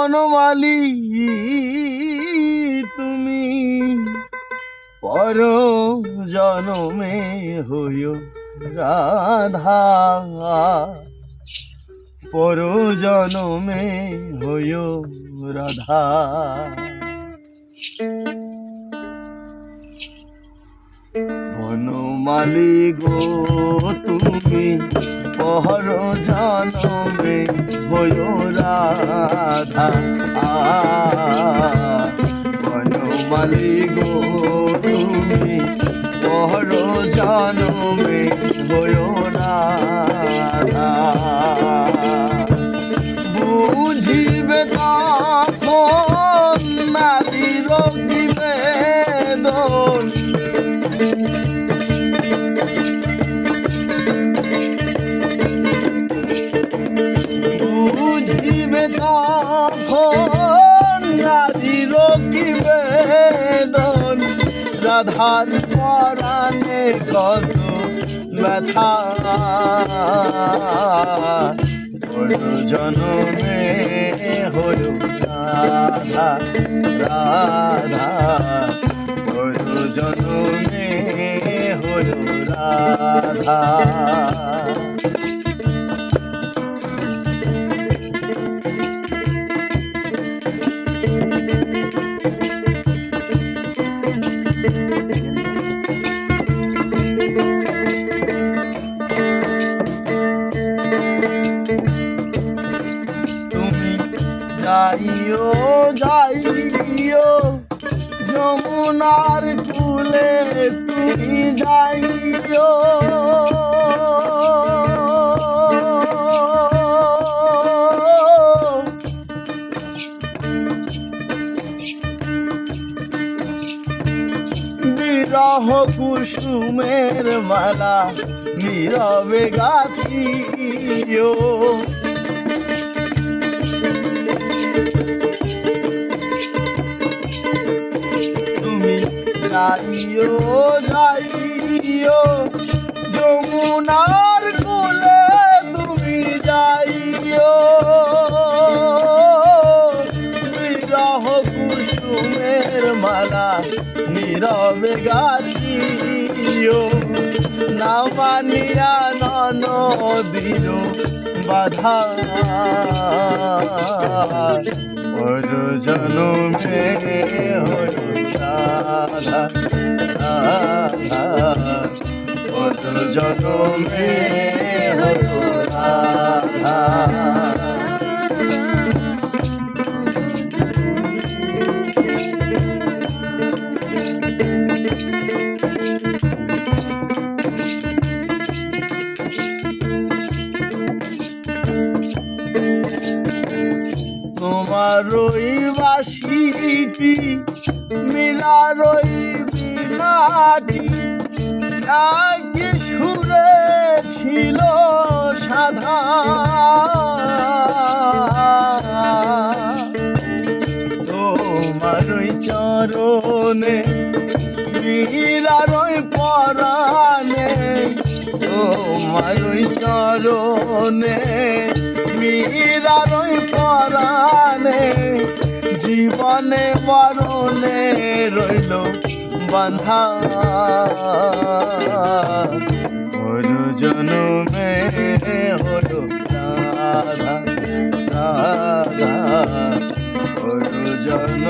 বনমালী তুমি পর জনমে হইও রাধা, পর জনমে হইও রাধা। বনমালী গো তুমি পর জনমে হইও রাধা, বনমালী গো তুমি পর জনমে হইও রাধা। বুঝিবে তখন নারীর কি বেদন, বুঝিবে তখন নারীর কি বেদন, রাধার পরাণে কত ব্যথা, পর জনমে হইও রাধা রাধা, পর জনমে হইও রাধা। যাইও যাইও যমুনার কূলে তুমি যাইও, বিরহ কুসুমের মালা নীরবে গাথিও, যাইও যাইও যমুনার কূলে তুমি যাইও, বিরহ কুসুমের মালা নীরবে গাথিও, না মানিয়া ননদির বাধা, পর জনমে হইও রাধা রাধা, পর জনমে হইও রাধা। তোমার ওই বাঁশিটি মিলার ওই বীণাটি কি সুরে ছিল সাধা, তোমার ওই চরণে মীরার ওই পরাণে, তোমার ওই চরণে মীরার ওই পরাণে, জীবনে মরণে রইল বাঁধা, পর জনমে হলো রাধা রাধা, পর জন্মে